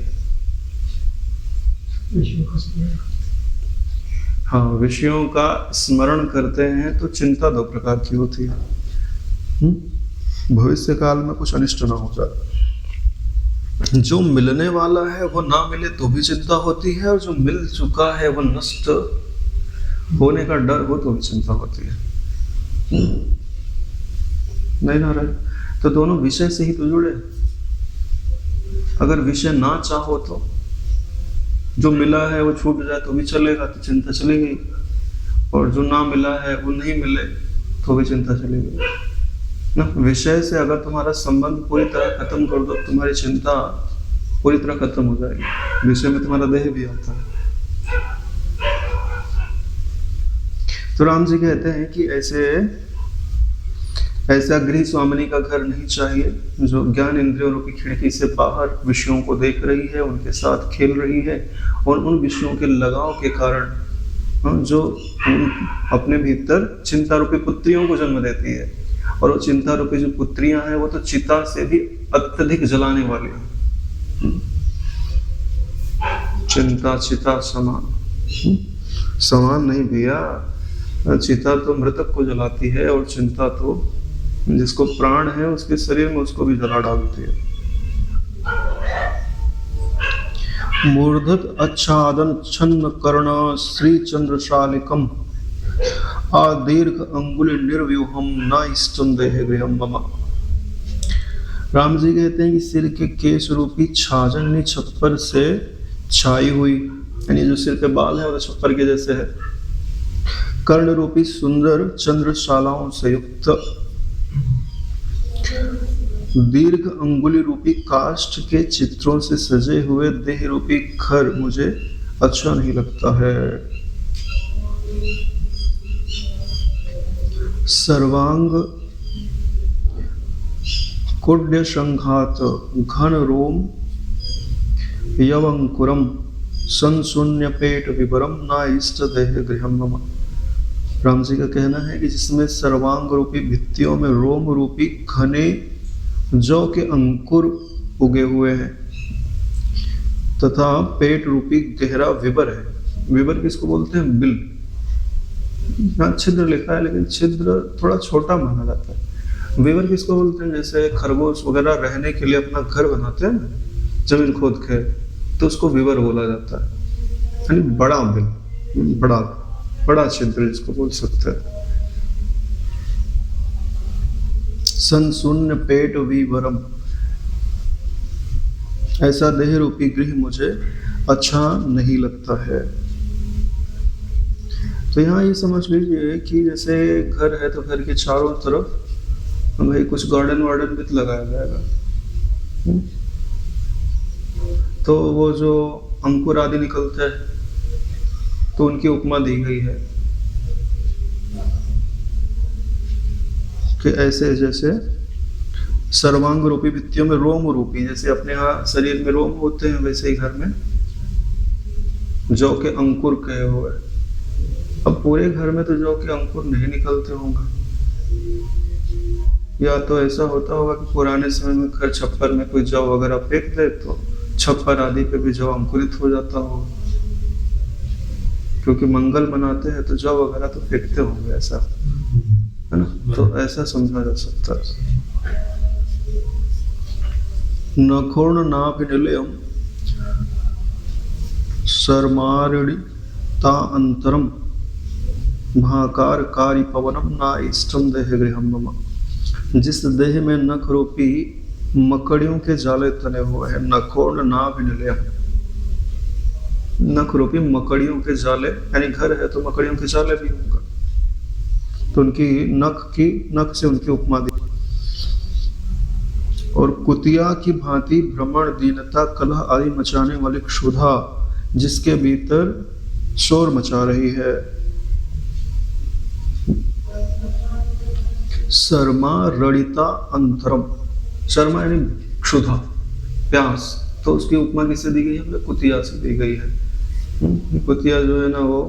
हाँ, विषयों का स्मरण करते हैं तो चिंता 2 प्रकार की होती है। भविष्य काल में कुछ अनिष्ट ना हो जाए, जो मिलने वाला है वो ना मिले तो भी चिंता होती है, और जो मिल चुका है वो नष्ट होने का डर हो तो भी चिंता होती है। नहीं ना रहे तो दोनों विषय से ही तो जुड़े। अगर विषय ना चाहो तो जो मिला है वो छूट जाए तो भी चलेगा, तो चिंता चलेगी, और जो ना मिला है वो नहीं मिले तो भी चिंता चलेगी ना। विषय से अगर तुम्हारा संबंध पूरी तरह खत्म कर दो, तुम्हारी चिंता पूरी तरह खत्म हो जाएगी। विषय में तुम्हारा देह भी आता है। तो राम जी कहते हैं कि ऐसे ऐसा गृह स्वामिनी का घर नहीं चाहिए जो ज्ञान इंद्रियों रूपी खिड़की से बाहर विषयों को देख रही है, उनके साथ खेल रही है और उन विषयों के लगाव के कारण जो अपने भीतर चिंता रूपी पुत्रियों को जन्म देती है। और वो चिंता रूपी जो पुत्रियां हैं वो तो चिता से भी अत्यधिक जलाने वाली हैं। चिंता चिता समान, समान नहीं भैया। चिता तो मृतक को जलाती है और चिंता तो जिसको प्राण है उसके शरीर में उसको भी जला डालती है। मूर्धत अच्छादन छन्न कर्ण श्री चंद्रशालिकम आदीर्घ अंगुल निर्व्यूहम न इष्टम देह गृहम मम। राम जी कहते हैं कि सिर के केश रूपी छाजन छप्पर से छाई हुई, यानी जो सिर के बाल है वो छप्पर के जैसे है। कर्ण रूपी सुंदर चंद्रशालाओं से युक्त दीर्घ अंगुली रूपी काष्ठ के चित्रों से सजे हुए देह रूपी घर मुझे अच्छा नहीं लगता है। सर्वांग कुड्य संघात घन रोम यवंकुरम संशून्य पेट विवरम ना इष्ट देह गृहम मम। राम जी का कहना है कि जिसमें सर्वांग रूपी भित्तियों में रोम रूपी घने जौ के अंकुर उगे हुए हैं तथा पेट रूपी गहरा विवर है। विवर किसको बोलते हैं? बिल। यहाँ छिद्र लिखा है लेकिन छिद्र थोड़ा छोटा माना जाता है। विवर किसको बोलते हैं? जैसे खरगोश वगैरह रहने के लिए अपना घर बनाते हैं ना जमीन खोद के, तो उसको विवर बोला जाता है, यानी बड़ा बिल, बड़ा छिद्र जिसको बोल सकते हैं। संशून्य पेट विवरम, ऐसा देह रूपी गृह मुझे अच्छा नहीं लगता है। तो यहाँ ये समझ लीजिए कि जैसे घर है तो घर के चारों तरफ भाई कुछ गार्डन वार्डन भी लगाया जाएगा। तो वो जो अंकुर आदि निकलते हैं तो उनकी उपमा दी गई है कि ऐसे जैसे सर्वांग रूपी भित्तियों में रोम रूपी, जैसे अपने यहाँ शरीर में रोम होते हैं वैसे ही घर में जौ के अंकुर कहे हुए। अब पूरे घर में तो जौ के अंकुर नहीं निकलते होंगे, या तो ऐसा होता होगा कि पुराने समय में घर छप्पर में कोई जौ वगैरह फेंक दे तो छप्पर आदि पे भी जौ अंकुरित हो जाता होगा, क्योंकि मंगल मनाते हैं तो जौ वगैरह तो फेंकते होंगे, ऐसा है ना। तो ऐसा समझा जा सकता है। नखोर्ण नाभिनिलयम सर्मारिणी ता अंतरम भाकार कारी पवनम ना इष्टम देह गृहम मम। जिस देह में नख रूपी मकड़ियों के जाले तने हुए हैं, नखोर्ण नाभिनिलयम, नख रूपी मकड़ियों के जाले, यानी घर है तो मकड़ियों के जाले भी होंगे, तो उनकी नख से उनकी उपमा दी। और कुतिया की भांति भ्रमण दीनता कलह आदि मचाने वाली क्षुधा जिसके भीतर शोर मचा रही है। शर्मा रड़िता अंतरम, शर्मा यानी क्षुधा प्यास, तो उसकी उपमा किससे दी गई है? कुतिया से दी गई है। कुतिया जो है ना वो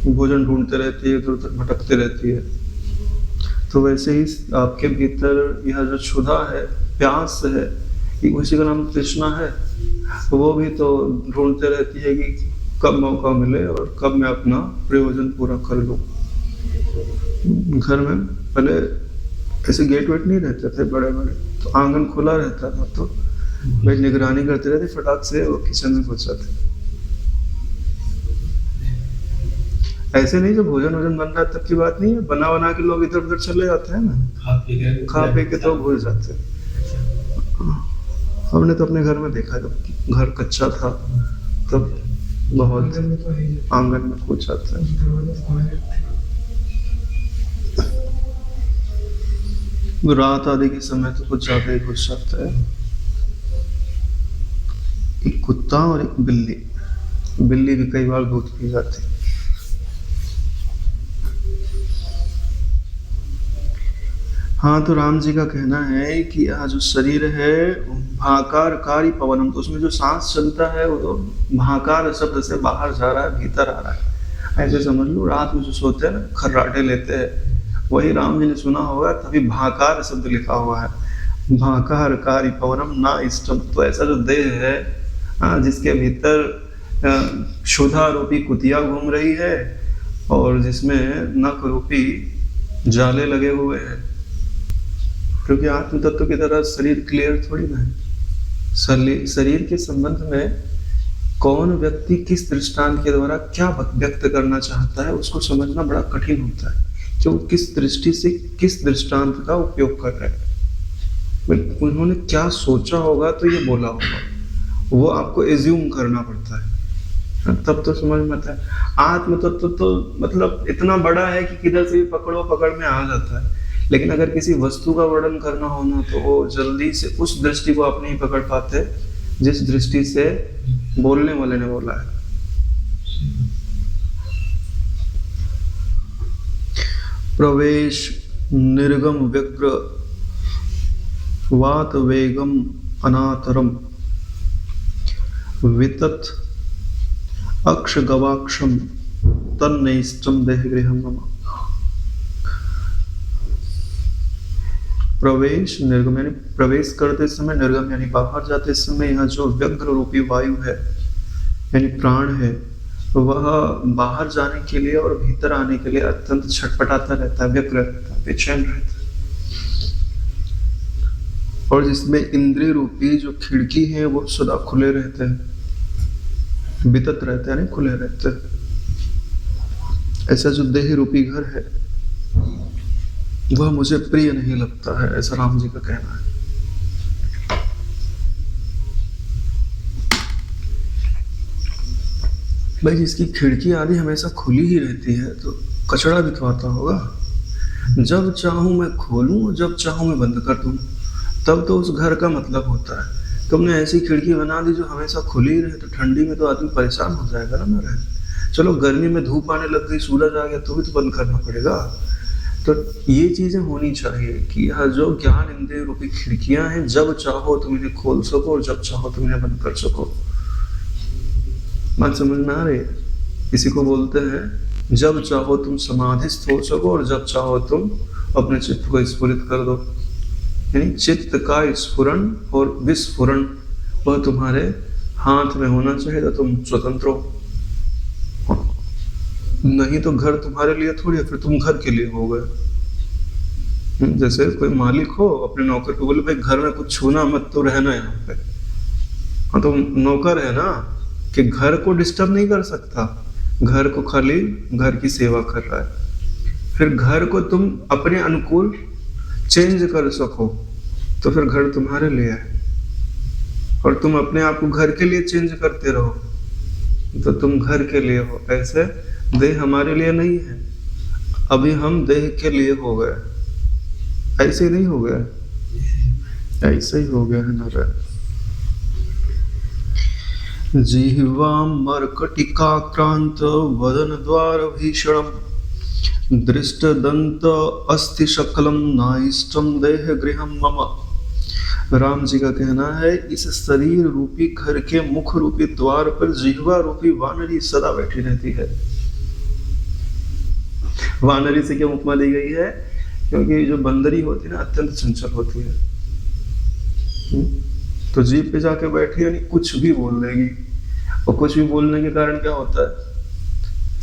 भोजन ढूंढते रहती है, इधर उधर भटकते रहती है। तो वैसे ही आपके भीतर यह जो क्षुधा है, प्यास है, उसी का नाम तृष्णा है, वो भी तो ढूंढते रहती है कि कब मौका मिले और कब मैं अपना प्रयोजन पूरा कर लूं। घर में पहले ऐसे गेट वेट नहीं रहते थे बड़े बड़े, तो आंगन खुला रहता था, तो भाई निगरानी करते रहते, फटाक से वो किचन में घुस जाते। ऐसे नहीं जो भोजन वोजन बन रहा तब की बात नहीं है, बना के लोग इधर उधर चले जाते हैं ना, खा पी के तो भूल जाते हैं। हमने तो अपने घर में देखा, जब घर कच्चा था तब बहुत आंगन में कूद जाते हैं। रात आदि के समय तो कुछ ज्यादा ही घुस जाता है। एक कुत्ता और एक बिल्ली, बिल्ली भी कई बार दूध पी जाती। हाँ, तो राम जी का कहना है कि यह जो शरीर है भाकारकारी पवनम, तो उसमें जो सांस चलता है वो तो भाकार शब्द से बाहर जा रहा है, भीतर आ रहा है। ऐसे समझ लो, रात में जो सोते हैं ना, खर्राटे लेते हैं, वही राम जी ने सुना होगा, तभी भाकार शब्द लिखा हुआ है। भाकारकारी पवनम ना इष्टम, तो ऐसा जो देह है जिसके भीतर क्षुधा रूपी कुतिया घूम रही है और जिसमें नक रूपी जाले लगे हुए हैं, क्योंकि आत्म तत्व की तरह शरीर क्लियर थोड़ी ना है। शरीर के संबंध में कौन व्यक्ति किस दृष्टांत के द्वारा क्या व्यक्त करना चाहता है उसको समझना बड़ा कठिन होता है, कि वो किस दृष्टि से किस दृष्टांत का उपयोग कर रहे हैं, उन्होंने क्या सोचा होगा तो ये बोला होगा, वो आपको एज्यूम करना पड़ता है, तब तो समझ में आता है। आत्म तत्व तो मतलब इतना बड़ा है कि किधर से भी पकड़ो पकड़ में आ जाता है, लेकिन अगर किसी वस्तु का वर्णन करना हो ना, तो वो जल्दी से उस दृष्टि को आप नहीं पकड़ पाते जिस दृष्टि से बोलने वाले ने बोला है। प्रवेश निर्गम व्यग्र वात वेगम अनातरम वितत अक्ष गवाक्षम तन्नैष्टम देहगृहम मम। प्रवेश निर्गम यानी प्रवेश करते समय, निर्गम यानी बाहर जाते समय, यहाँ जो व्यग्र रूपी वायु है यानी प्राण है, वह बाहर जाने के लिए और भीतर आने के लिए अत्यंत छटपटाता रहता है, व्यग्र रहता है, बेचैन रहता है। और जिसमें इंद्रिय रूपी जो खिड़की है वो सदा खुले रहते हैं, बितत रहते हैं, खुले रहते हैं। ऐसा जो देह रूपी घर है वह मुझे प्रिय नहीं लगता है, ऐसा राम जी का कहना है। भाई जिसकी खिड़की आदि हमेशा खुली ही रहती है तो कचरा भी तो आता होगा। जब चाहूं मैं खोलूं, जब चाहूं मैं बंद कर दूं, तब तो उस घर का मतलब होता है। तुमने ऐसी खिड़की बना दी जो हमेशा खुली रहे, तो ठंडी में तो आदमी परेशान हो जाएगा ना रहे। चलो गर्मी में धूप आने लग गई, सूरज आ गया, तो भी तो बंद करना पड़ेगा। तो ये चीजें होनी चाहिए कि यह जो ज्ञान इंद्रिय रूपी खिड़कियां हैं, जब चाहो तुम इन्हें खोल सको और जब चाहो तुम इन्हें बंद कर सको। बात समझ में आ रही है? इसी को बोलते हैं जब चाहो तुम समाधिस्थ हो सको और जब चाहो तुम अपने चित्त को स्फुरित कर दो। यानी चित्त का स्फुरन और विस्फुरन वह तुम्हारे हाथ में होना चाहिए, तो तुम स्वतंत्र हो। नहीं तो घर तुम्हारे लिए थोड़ी है, फिर तुम घर के लिए हो गए। जैसे कोई मालिक हो, अपने नौकर को बोले भाई घर में कुछ छूना मत, तो रहना यहाँ पे। हाँ, तो नौकर है ना कि घर को डिस्टर्ब नहीं कर सकता, घर को खाली घर की सेवा कर रहा है। फिर घर को तुम अपने अनुकूल चेंज कर सको तो फिर घर तुम्हारे लिए है, और तुम अपने आप को घर के लिए चेंज करते रहो तो तुम घर के लिए हो। ऐसे देह हमारे लिए नहीं है, अभी हम देह के लिए हो गए। ऐसे नहीं हो गया, ऐसे ही हो गया है ना। जिह्वा मर्कटिकाक्रांत वदन द्वार भीषणम दृष्ट दंत अस्थि शकलम नाइष्टम देह गृहम मम। राम जी का कहना है इस शरीर रूपी घर के मुख रूपी द्वार पर जिह्वा रूपी वानरी सदा बैठी रहती है। वानरी से क्या उपमा दी गई है? क्योंकि जो बंदरी होती है ना अत्यंत चंचल होती है, तो जीभ पे जाके बैठी यानी कुछ भी बोल देगी। और कुछ भी बोलने के कारण क्या होता है,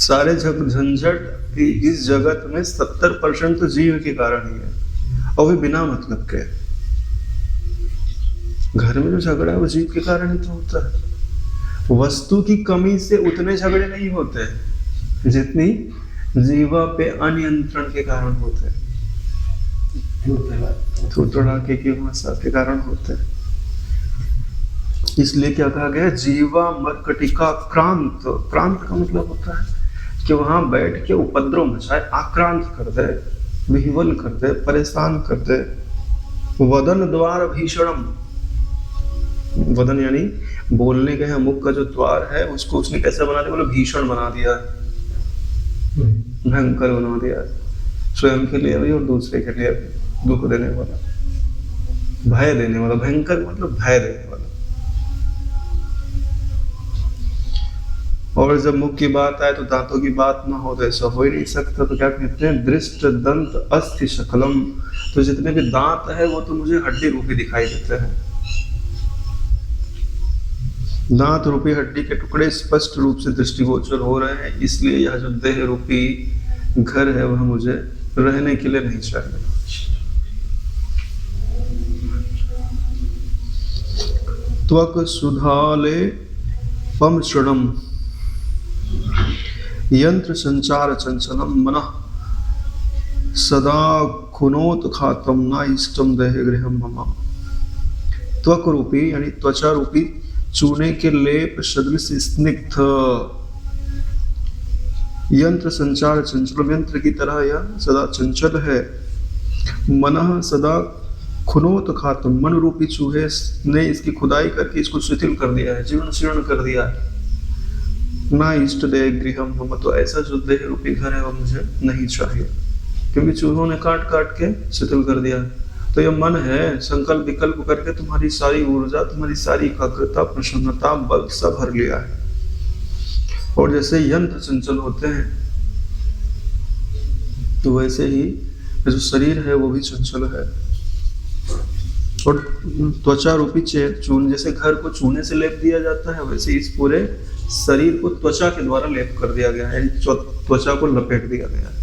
सारे झंझट इस जगत में 70% तो जीव के कारण ही है, और भी बिना मतलब के। घर में जो झगड़ा है वो जीव के कारण ही तो होता है। वस्तु की कमी से उतने झगड़े नहीं होते जितनी जीवा पे अनियंत्रण के कारण होते हैं, थुथड़ाके की भाषा के कारण होते हैं। इसलिए क्या कहा गया, जीवा मर्कटिका क्रांत। क्रांत का मतलब होता है कि वहां बैठ के उपद्रव मचाए, आक्रांत कर दे, विह्वल कर दे, परेशान कर दे। वदन द्वार भीषणम, वदन यानी बोलने के मुख का जो द्वार है उसको उसने कैसे बना दिया, बोले भीषण बना दिया, भयंकर बना दिया, स्वयं के लिए भी और दूसरे के लिए भी। दुख देने वाला, भय देने वाला। भयंकर मतलब भय देने वाला। और जब मुख की बात आए तो दांतों की बात ना हो तो ऐसा हो ही नहीं सकता। तो क्या कहते हैं, दृष्ट दंत अस्थि शकलम। तो जितने भी दांत है वो तो मुझे हड्डी रूपी दिखाई देते हैं। दांत रूपी हड्डी के टुकड़े स्पष्ट रूप से दृष्टिगोचर हो रहे हैं, इसलिए यह जो देह रूपी घर है वह मुझे रहने के लिए नहीं चाहिए। त्वक सुधाले पम शृणम यंत्र संचार चंचलम मनः सदा खुनोत खातम ना इष्टम देह गृहम मम। त्वक रूपी यानी त्वचा रूपी चूने के लेप सदृश स्निग्ध, यंत्र संचार चंचल, यंत्र की तरह यह सदा चंचल है। मनः सदा खुनोत खातम, मन रूपी चूहे ने इसकी खुदाई करके इसको शिथिल कर दिया है, जीर्ण शीर्ण कर दिया है। ना इष्ट देह गृहम मम, तो ऐसा जो देह रूपी घर है वह मुझे नहीं चाहिए, क्योंकि चूहों ने काट काट के शिथिल कर दिया। तो यह मन है, संकल्प विकल्प करके तुम्हारी सारी ऊर्जा, तुम्हारी सारी एकाग्रता, प्रसन्नता, बल सब भर लिया है। और जैसे यंत्र चंचल होते हैं तो वैसे ही जो शरीर है वो भी चंचल है। और त्वचा रूपी चून, जैसे घर को चूने से लेप दिया जाता है वैसे इस पूरे शरीर को त्वचा के द्वारा लेप कर दिया गया है, त्वचा को लपेट दिया गया है,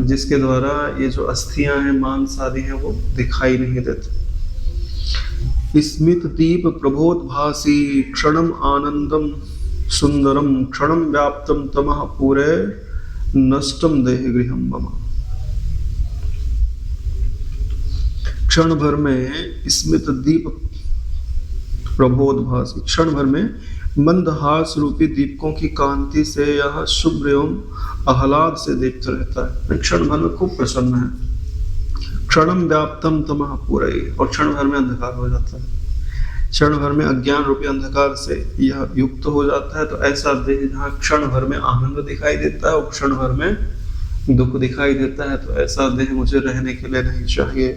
जिसके द्वारा ये जो अस्थियां हैं, मांस आदि हैं, वो दिखाई नहीं देते। स्मित दीप प्रबोधभासी क्षणम आनंदम सुंदरम क्षणम व्याप्तम तमः पूरे नष्टम देह गृहम मम। क्षण भर में स्मित दीप प्रबोधभासी, क्षण भर में मंदहास रूपी दीपकों की कांति से यह शुभ्र एवं आह्लाद से देखता रहता है। क्षण भर में खूब प्रसन्न है। क्षणम व्याप्तम तमः पूरे, और क्षण भर में अंधकार हो जाता है, क्षण भर में अज्ञान रूपी अंधकार से यह युक्त हो जाता है। तो ऐसा देह जहाँ क्षण भर में आनंद दिखाई देता है और क्षण भर में दुख दिखाई देता है, तो ऐसा देह मुझे रहने के लिए नहीं चाहिए।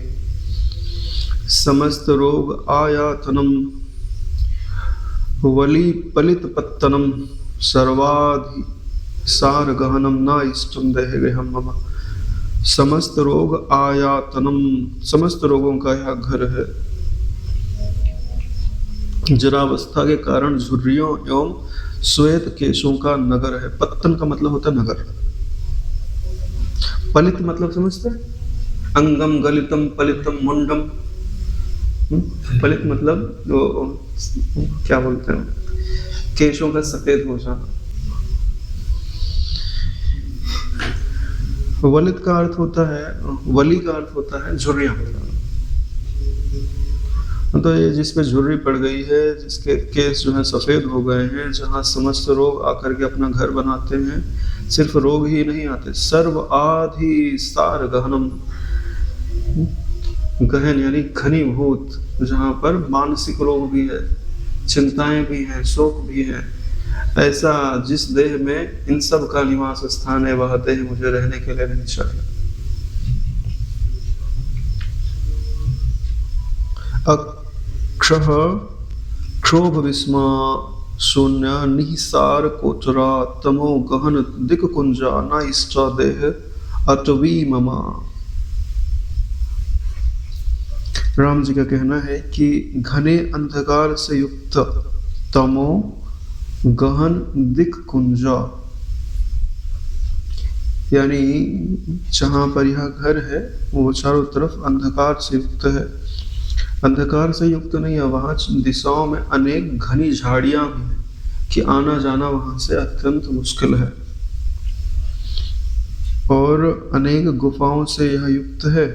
समस्त रोग आयातनम वली पलित पत्तनम सर्वाधि सार गहनम ना इष्टम देह गृहम मम। समस्त रोग आयातनम, समस्त रोगों का यह घर है। जरावस्था के कारण झुर्रियों एवं श्वेत केशों का नगर है। पत्तन का मतलब होता है नगर। पलित मतलब समझते हैं, अंगम गलितम पलितम मुंडम। पलित मतलब जो क्या बोलते हैं, केशों का सफेद हो जाना। वलित का अर्थ होता है, वली का अर्थ होता है झुर्रियां हो जाना। तो ये जिसपे झुर्री पड़ गई है, जिसके केस जो है सफेद हो गए हैं, जहाँ समस्त रोग आकर के अपना घर बनाते हैं, सिर्फ रोग ही नहीं आते, सर्व आधि सार गहनम, गहन यानी घनीभूत, जहाँ पर मानसिक रोग भी है, चिंताएं भी हैं, शोक भी है, ऐसा जिस देह में इन सब का निवास स्थान है, वह देह मुझे रहने के लिए नहीं चाहिए। अक्षः क्षोभ विस्मा शून्य निहिसार कोचरा तमो गहन दिक कुंजा न इष्टा देह अटवी ममा। राम जी का कहना है कि घने अंधकार से युक्त तमो गहन दिक कुंजा, यानी जहां पर यह घर है वो चारों तरफ अंधकार से युक्त है। अंधकार से युक्त नहीं है, वहां दिशाओं में अनेक घनी झाड़ियां भी हैं कि आना जाना वहां से अत्यंत मुश्किल है, और अनेक गुफाओं से यह युक्त है,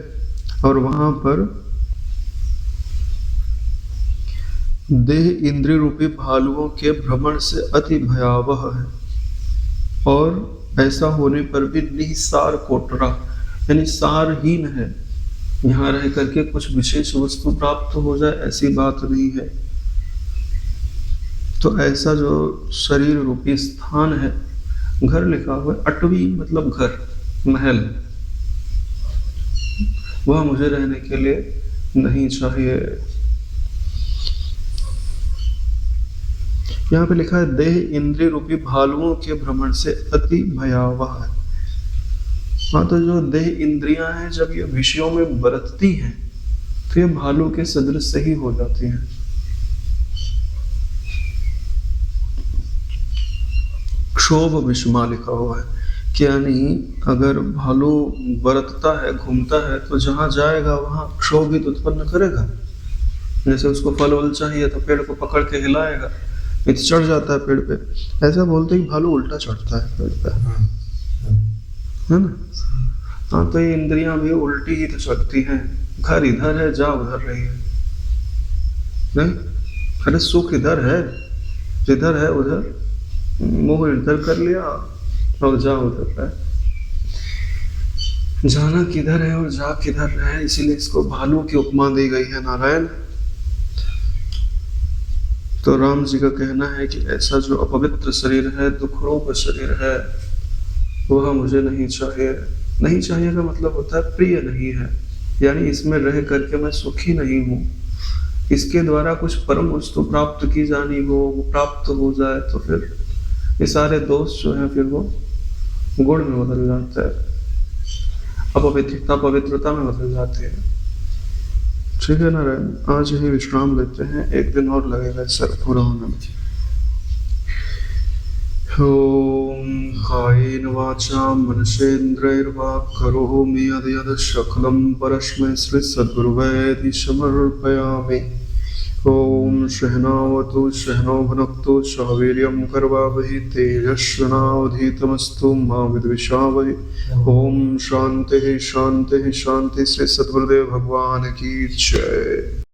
और वहां पर देह इंद्रिय रूपी भालुओं के भ्रमण से अति भयावह है। और ऐसा होने पर भी निसार कोटरा यानी सारहीन है, यहाँ रह करके कुछ विशेष वस्तु प्राप्त हो जाए ऐसी बात नहीं है। तो ऐसा जो शरीर रूपी स्थान है, घर लिखा हुआ है, अटवी मतलब घर, महल, वह मुझे रहने के लिए नहीं चाहिए। यहाँ पे लिखा है देह इंद्रिय रूपी भालुओं के भ्रमण से अति भयावह है। हाँ, तो जो देह इंद्रियां हैं जब ये विषयों में बरतती हैं तो ये भालू के सदृश ही हो जाती हैं। क्षोभ विषमा लिखा हुआ है कि यानी अगर भालू बरतता है, घूमता है, तो जहां जाएगा वहां क्षोभित उत्पन्न करेगा। जैसे उसको फल वल चाहिए तो पेड़ को पकड़ के हिलाएगा, नहीं तो चढ़ जाता है पेड़ पे। ऐसा बोलते ही भालू उल्टा चढ़ता है पेड़ पे, है ना। हाँ, तो ये इंद्रियां भी उल्टी ही तो चढ़ती हैं। घर इधर है, जा उधर रही है। नहीं, अरे सुख इधर है, जिधर है उधर मुंह इधर कर लिया और जा उधर है। जाना किधर है और जा किधर है, इसीलिए इसको भालू की उपमा दी गई है नारायण। तो राम जी का कहना है कि ऐसा जो अपवित्र शरीर है, दुखड़ों का शरीर है, वह मुझे नहीं चाहिए। नहीं चाहिए का मतलब होता है प्रिय नहीं है, यानी इसमें रह करके मैं सुखी नहीं हूँ। इसके द्वारा कुछ परम वस्तु प्राप्त की जानी हो, वो प्राप्त हो जाए तो फिर ये सारे दोष जो है फिर वो गुण में बदल जाता है, अपवित्रता पवित्रता में बदल जाती है। ठीक है नारायण, आज ही विश्राम लेते हैं, एक दिन और लगेगा सर पूरा होने में। ओम कायेन वाचा मनसेन्द्रियर्वा करोमि यद्यत् सकलं परस्मै श्री सद्गुरुवे समर्पयामि। ओम सहनावतु सहनौ भुनक्तु सह वीर्यं करवावहै तेजस्विनावधीतमस्तु मा विद्विषावहै। ओम शांति शांति शांति। श्री सद्गुरुदेव भगवान की जय।